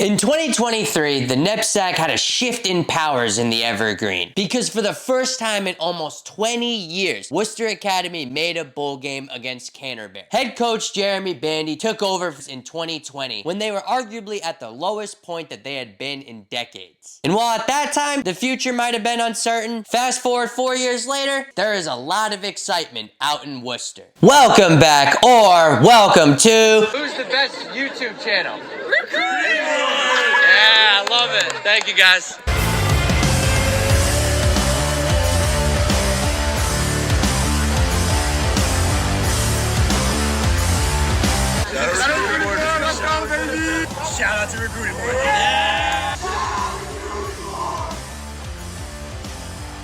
In 2023, the NEPSAC had a shift in powers in the Evergreen because for the first time in almost 20 years, Worcester Academy made a bowl game against Canterbury. Head coach Jeremy Bandy took over in 2020 when they were arguably at the lowest point that they had been in decades. And while at that time, the future might have been uncertain, fast forward 4 years later, there is a lot of excitement out in Worcester. Welcome back, or welcome to... Who's the best YouTube channel? Yeah, I love it. Thank you, guys. Shout out to recruiting board.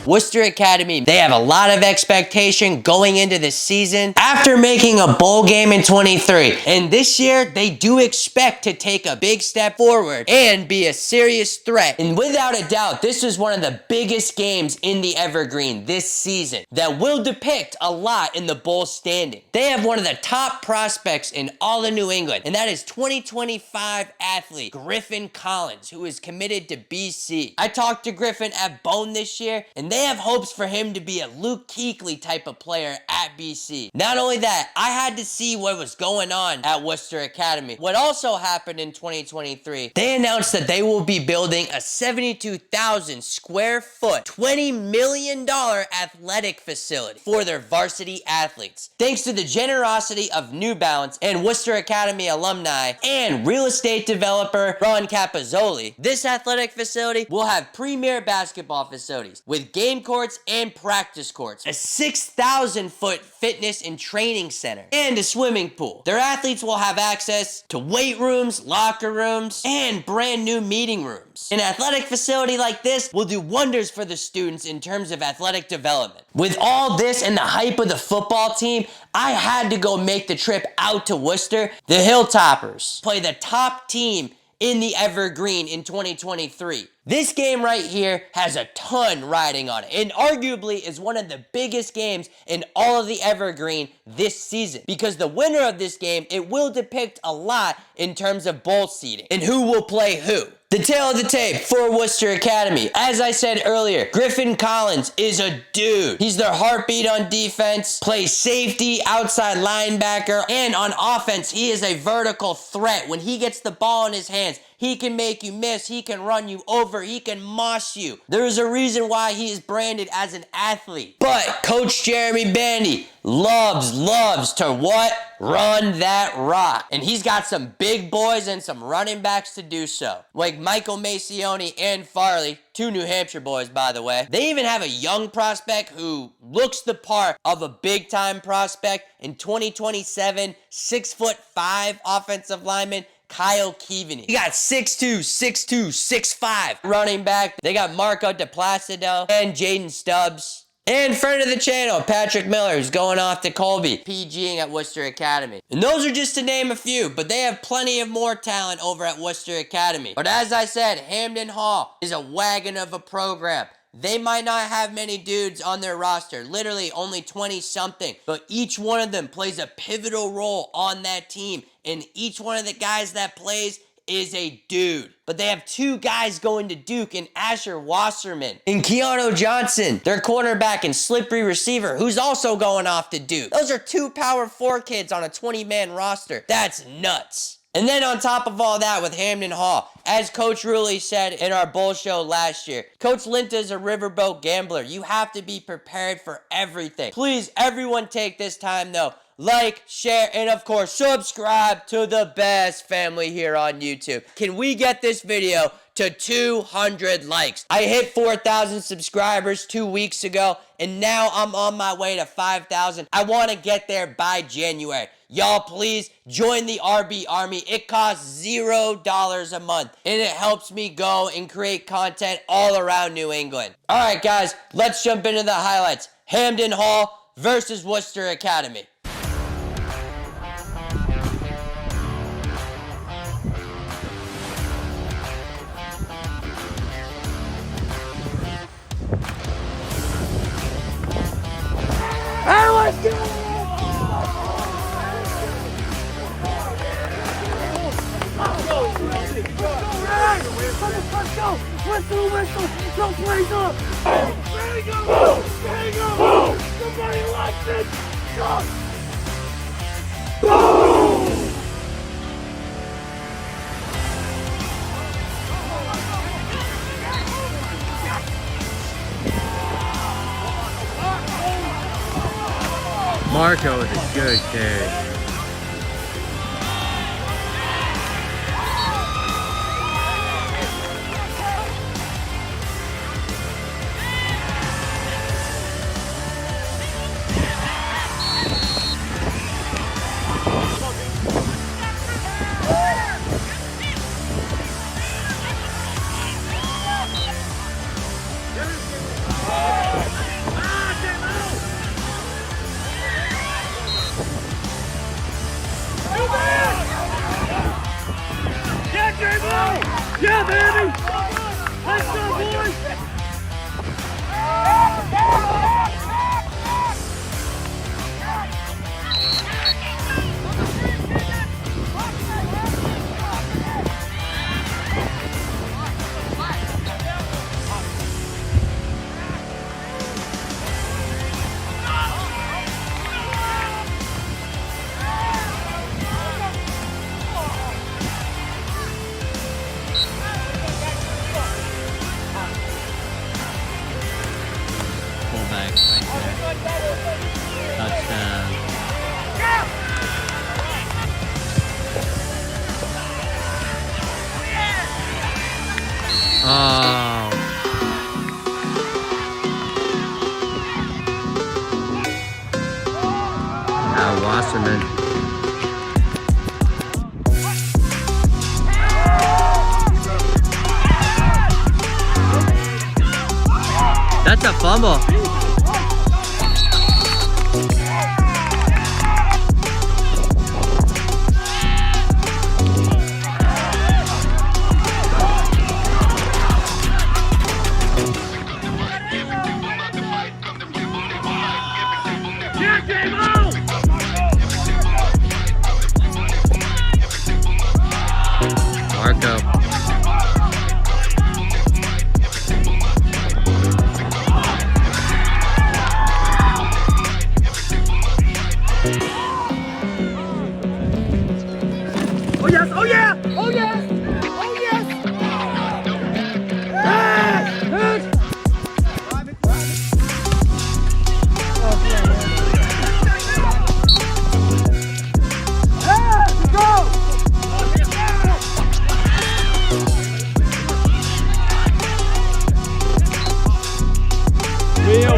Worcester Academy, they have a lot of expectation going into the season after making a bowl game in 23. And this year, they do expect to take a big step forward and be a serious threat. And without a doubt, this is one of the biggest games in the Evergreen this season that will depict a lot in the bowl standing. They have one of the top prospects in all of New England, and that is 2025 athlete Griffin Collins, who is committed to BC. I talked to Griffin at Bone this year, and they have hopes for him to be a Luke Kuechly type of player at BC. Not only that, I had to see what was going on at Worcester Academy. What also happened in 2023, they announced that they will be building a 72,000 square foot, $20 million athletic facility for their varsity athletes. Thanks to the generosity of New Balance and Worcester Academy alumni and real estate developer Ron Capozzoli, this athletic facility will have premier basketball facilities with game courts and practice courts, a 6,000 foot fitness and training center, and a swimming pool. Their athletes will have access to weight rooms, locker rooms, and brand new meeting rooms. An athletic facility like this will do wonders for the students in terms of athletic development. With all this and the hype of the football team, I had to go make the trip out to Worcester. The Hilltoppers play the top team in the Evergreen in 2023. This game right here has a ton riding on it and arguably is one of the biggest games in all of the Evergreen this season because the winner of this game, it will depict a lot in terms of bowl seeding and who will play who. The tail of the tape for Worcester Academy. As I said earlier, Griffin Collins is a dude. He's their heartbeat on defense, plays safety, outside linebacker, and on offense, he is a vertical threat. When he gets the ball in his hands, he can make you miss, he can run you over, he can moss you. There is a reason why he is branded as an athlete. But Coach Jeremy Bandy loves to what? Run that rock. And he's got some big boys and some running backs to do so. Like Michael Macione and Farley, two New Hampshire boys, by the way. They even have a young prospect who looks the part of a big-time prospect in 2027, 6'5" offensive lineman, Kyle Keaveney. He got 6'2", 6'5" running back. They got Marco DePlacido and Jaden Stubbs. And friend of the channel, Patrick Miller, who's going off to Colby, PGing at Worcester Academy. And those are just to name a few, but they have plenty of more talent over at Worcester Academy. But as I said, Hamden Hall is a wagon of a program. They might not have many dudes on their roster, literally only 20-something, but each one of them plays a pivotal role on that team, and each one of the guys that plays is a dude. But they have two guys going to Duke in Asher Wasserman and Keanu Johnson, their cornerback and slippery receiver, who's also going off to Duke. Those are two Power 4 kids on a 20-man roster. That's nuts. And then on top of all that with Hamden Hall, as Coach Ruley said in our bowl show last year, Coach Linta is a riverboat gambler. You have to be prepared for everything. Please, everyone take this time though. Like, share, and of course, subscribe to the best family here on YouTube. Can we get this video to 200 likes? I hit 4,000 subscribers 2 weeks ago, and now I'm on my way to 5,000. I want to get there by January. Y'all, please join the RB Army. It costs $0 a month, and it helps me go and create content all around New England. All right, guys, let's jump into the highlights. Hamden Hall versus Worcester Academy. Let's go! Go, Let's go! Whistle, whistle! No plays up! There you go! There you go! Somebody likes it! Shot! Boom! Marco with a good carry. Yeah, baby! Let's go, boys! Fullback right there. Touchdown. Oh. Now Wasserman. That's a fumble. Marco. Oh yes! Oh yeah! Oh yes! Oh yes! Wheel.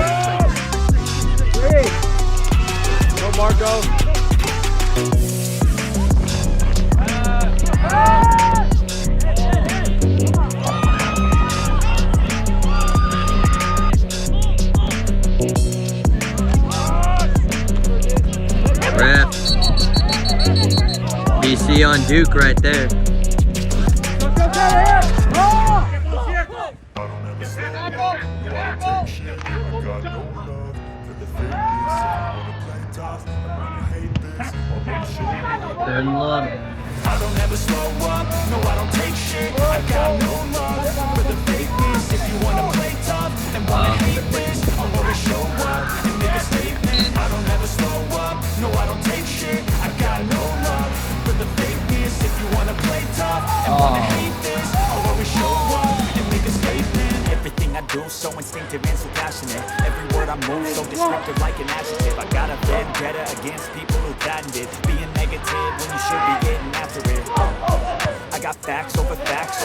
Go, Marco. Rip. BC on Duke right there. They're in love. I don't ever slow up, no I don't take shit. I got no love for the fakeness. If you wanna play tough and wanna hate this, I'll always show up and make a statement. I don't ever slow up, no I don't take shit. I got no love for the fakeness. If you wanna play tough and wanna hate this, I'll always show up and make a statement. Everything I do so instinctive and so passionate. Every word I move so disruptive like an adjective. I got a vendetta against people who patented being negative when you should be getting after it. I got facts over tracks.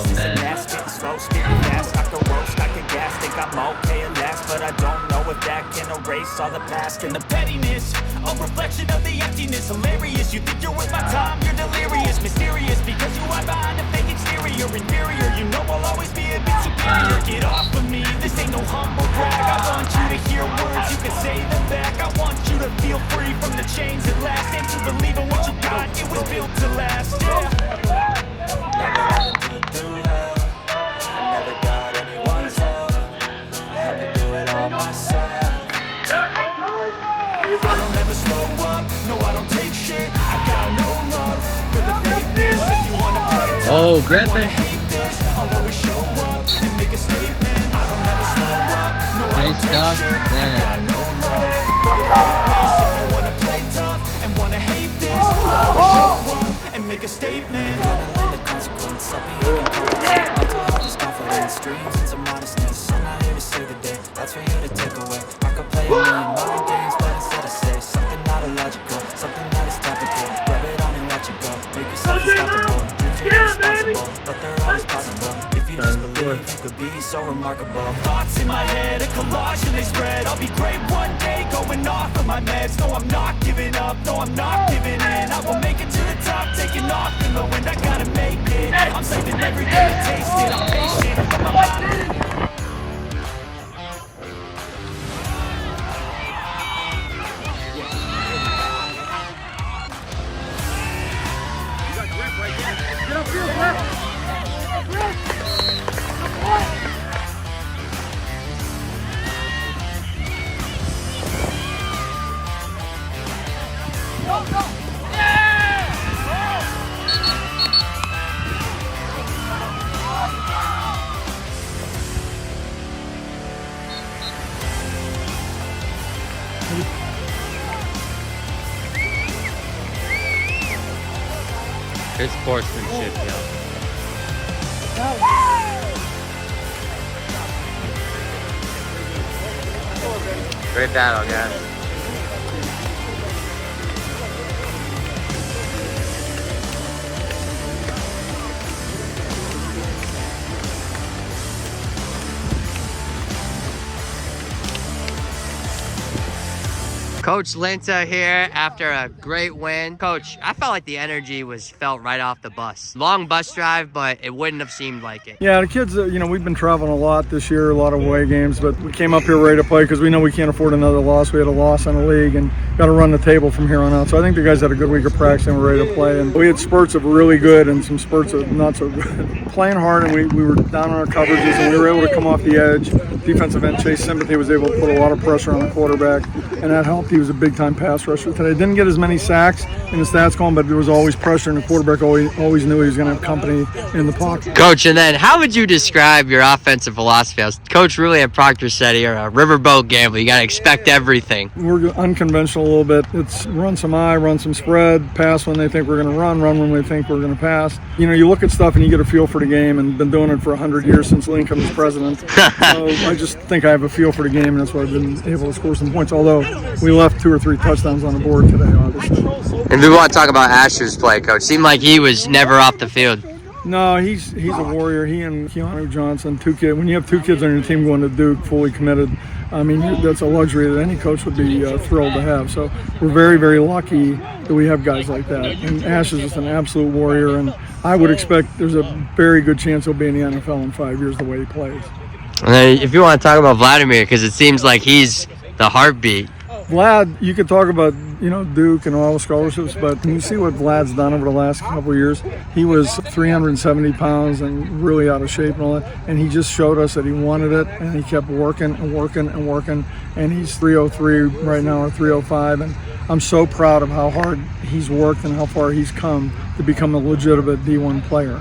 This and that, spitting slow, spitting fast. I can roast, I can gas, think I'm okay at last, but I don't know if that can erase all the past and the pettiness. A reflection of the emptiness, hilarious. You think you're worth my time, you're delirious, mysterious, because you hide behind a fake exterior, inferior. You know I'll always be a bit superior. Get off of me, this ain't no humble brag. I want you to hear words, you can say them back. I want you to feel free from the chains at last, and to believe in what you got, it was built to last, yeah. Never got anyone's help. Had to do it all myself. I don't ever slow up, no I don't take shit. I got no love for the fakeness. If you wanna play tough, Oh, you wanna Griffin. hate this, this, I'll always show up and make a statement. I don't ever slow up, no I don't take shit. I got no love for the fakeness. If you wanna play tough and wanna hate this, I'll always show up and make a statement. The consequence, I'll be here in just confidence, dreams and some modestness. I'm not here to save the day, that's for you to take away. I could play a million mind games, but instead I say something not illogical, something that is topical. Rub it on and let you go, make yourself unstoppable. Dreams are irresponsible, but they're always possible. If you just believe, you could be so remarkable. Thoughts in my head, a collage and they spread. I'll be great one day, going off of my meds. No, I'm not giving up, no, I'm not giving in. I will make it to the top, taking off in the wind. I gotta make it, I'm saving every day to taste it. I'm patient, but my mind. Good sportsmanship, yo. Great battle, guys. Coach Linta here after a great win. Coach, I felt like the energy was felt right off the bus. Long bus drive, but it wouldn't have seemed like it. Yeah, the kids, we've been traveling a lot this year, a lot of away games, but we came up here ready to play because we know we can't afford another loss. We had a loss in the league and got to run the table from here on out. So I think the guys had a good week of practice and were ready to play. And we had spurts of really good and some spurts of not so good. Playing hard, and we were down on our coverages, and we were able to come off the edge. Defensive end Chase Sympathy was able to put a lot of pressure on the quarterback, and that helped. He was a big-time pass rusher today. Didn't get as many sacks in the stats going, but there was always pressure, and the quarterback always knew he was going to have company in the pocket. Coach, and then how would you describe your offensive philosophy? As Coach really at Proctor said, you're a riverboat gambler. You got to expect everything. We're unconventional a little bit. It's run some eye, run some spread, pass when they think we're going to run when we think we're going to pass. You look at stuff and you get a feel for the game, and been doing it for 100 years since Lincoln was president. So I just think I have a feel for the game, and that's why I've been able to score some points, although we left 2 or 3 touchdowns on the board today, obviously. And we want to talk about Asher's play, Coach. Seemed like he was never off the field. No, he's a warrior. He and Keanu Johnson, 2 kids. When you have 2 kids on your team going to Duke, fully committed, I mean, that's a luxury that any coach would be thrilled to have. So we're very, very lucky that we have guys like that. And Ash is just an absolute warrior, and I would expect there's a very good chance he'll be in the NFL in 5 years the way he plays. And then if you want to talk about Vladimir, because it seems like he's the heartbeat. Vlad, you could talk about, Duke and all the scholarships, but when you see what Vlad's done over the last couple of years, he was 370 pounds and really out of shape and all that, and he just showed us that he wanted it, and he kept working and working and working, and he's 303 right now, or 305, and I'm so proud of how hard he's worked and how far he's come to become a legitimate D1 player.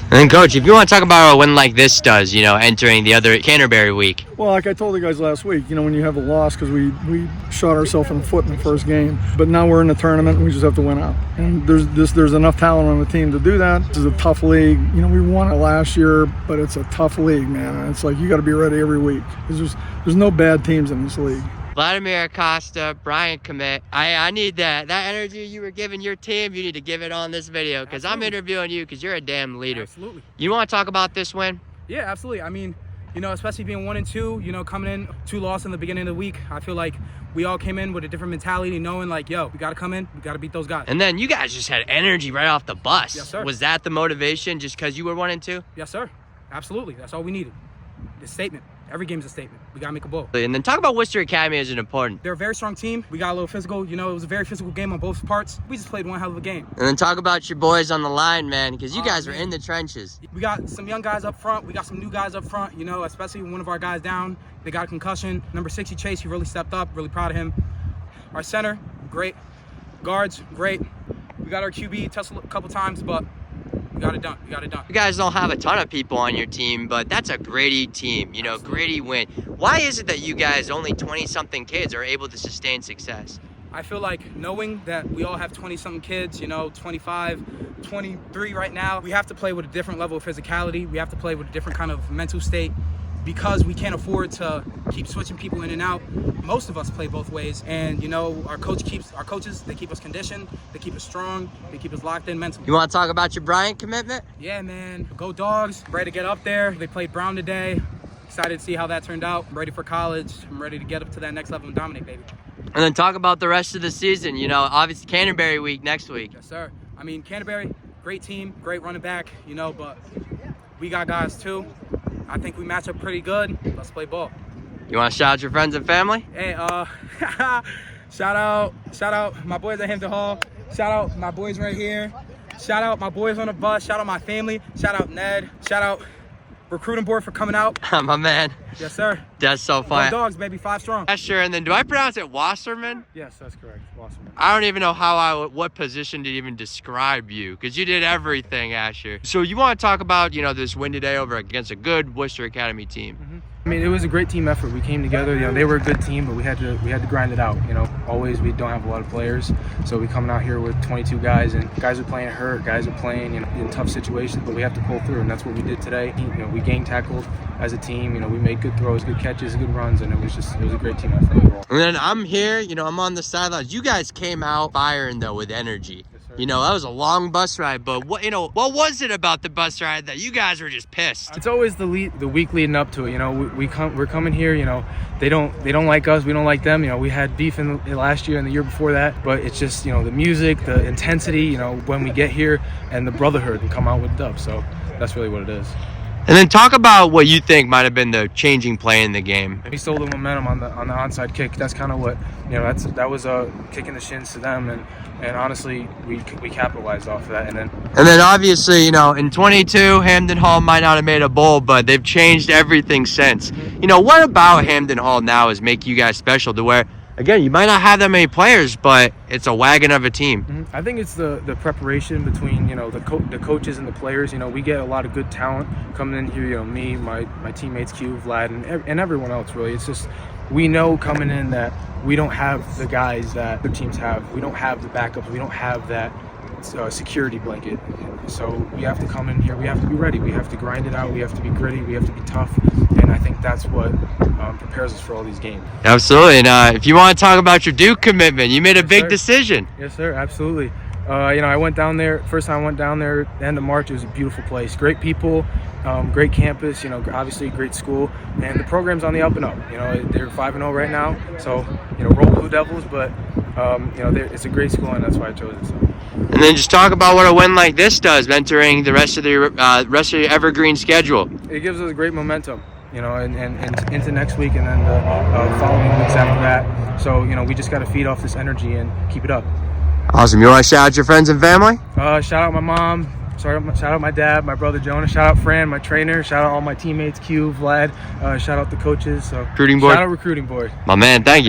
And then, Coach, if you want to talk about a win like this does, entering the other Canterbury week. Well, like I told the guys last week, when you have a loss, because we shot ourselves in the foot in the first game, but now we're in the tournament and we just have to win out. And there's enough talent on the team to do that. This is a tough league. We won it last year, but it's a tough league, man. And it's like you got to be ready every week. There's no bad teams in this league. Vladimir Acosta, Brian Commit. I need that energy you were giving your team. You need to give it on this video, because I'm interviewing you because you're a damn leader. Absolutely. You want to talk about this win? Yeah, absolutely. I mean, especially being 1-2, coming in 2 losses in the beginning of the week, I feel like we all came in with a different mentality, knowing like, yo, we got to come in, we got to beat those guys. And then you guys just had energy right off the bus. Yes, sir. Was that the motivation just because you were 1-2? Yes, sir. Absolutely. That's all we needed. The statement. Every game's a statement. We got to make a bowl. And then talk about Worcester Academy as an important. They're a very strong team. We got a little physical. It was a very physical game on both parts. We just played one hell of a game. And then talk about your boys on the line, man, because you guys are in the trenches. We got some young guys up front. We got some new guys up front, especially one of our guys down. They got a concussion. Number 60, Chase, he really stepped up. Really proud of him. Our center, great. Guards, great. We got our QB tested a couple times, but We got it done. We got it done. You guys don't have a ton of people on your team, but that's a gritty team, you know, gritty win. Why is it that you guys, only 20-something kids, are able to sustain success? I feel like knowing that we all have 20-something kids, you know, 25, 23 right now, we have to play with a different level of physicality. We have to play with a different kind of mental state because we can't afford to keep switching people in and out. Most of us play both ways, and you know, our coaches, they keep us conditioned, they keep us strong, they keep us locked in mentally. You want to talk about your Bryant commitment? Yeah, man, go Dogs. I'm ready to get up there. They played Brown today. Excited to see how that turned out. I'm ready for college. I'm ready to get up to that next level and dominate, baby. And then talk about the rest of the season. You know, obviously Canterbury week next week. Yes, sir. I mean, Canterbury, great team, great running back, you know, but we got guys too. I think we match up pretty good. Let's play ball. You want to shout out your friends and family? Hey, shout out my boys at Hamden Hall. Shout out my boys right here. Shout out my boys on the bus. Shout out my family. Shout out Ned. Shout out recruiting board for coming out. My man. Yes, sir. That's so fun. Go Dogs, baby, 5 strong. Yeah, sure. And then do I pronounce it Wasserman? Yes, that's correct. Wasserman. I don't even know what position to even describe you, because you did everything, Asher. So you want to talk about, you know, this win today over against a good Worcester Academy team? I mean, it was a great team effort. We came together. You know, they were a good team, but we had to grind it out. You know, always we don't have a lot of players, so we coming out here with 22 guys, and guys are playing hurt, guys are playing, you know, in tough situations, but we have to pull through, and that's what we did today. You know, we gang tackled as a team. You know, we made good throws, good catches, good runs, and it was a great team effort overall. And then I'm here, you know, I'm on the sidelines. You guys came out firing though with energy. You know, that was a long bus ride, but what was it about the bus ride that you guys were just pissed? It's always the week leading up to it. You know, we're coming here. You know, they don't like us, we don't like them. You know, we had beef in last year and the year before that, but it's just, you know, the music, the intensity. You know, when we get here, and the brotherhood and come out with dubs. So that's really what it is. And then talk about what you think might have been the changing play in the game. We stole the momentum on the onside kick. That's kind of what, you know, that was a kick in the shins to them, and honestly, we capitalized off of that. And then Obviously, you know, in 22, Hamden Hall might not have made a bowl, but they've changed everything since. You know, what about Hamden Hall now is make you guys special to where, again, you might not have that many players, but it's a wagon of a team. I think it's the preparation between, you know, the coaches and the players. You know, we get a lot of good talent coming in here. You know, me, my teammates, Q, Vlad, and everyone else. Really, it's just we know coming in that we don't have the guys that the teams have. We don't have the backups. We don't have that security blanket. So we have to come in here. We have to be ready. We have to grind it out. We have to be gritty. We have to be tough. And I think that's what prepares us for all these games. Absolutely. And if you want to talk about your Duke commitment, you made a big decision. Yes, sir. Absolutely. You know, I went down there. First time I went down there, the end of March. It was a beautiful place. Great people, great campus. You know, obviously great school, and the program's on the up and up. You know, they're 5-0 right now. So, you know, roll Blue Devils, but you know, it's a great school, and that's why I chose it. So. And then just talk about what a win like this does, mentoring the rest of your evergreen schedule. It gives us great momentum, you know, and into next week, and then the following weeks after that. So, you know, we just got to feed off this energy and keep it up. Awesome. You want to shout out your friends and family? Shout out my mom. Shout out my dad, my brother Jonah. Shout out Fran, my trainer. Shout out all my teammates, Q, Vlad. Shout out the coaches. So recruiting board. Shout out recruiting board. My man, thank you.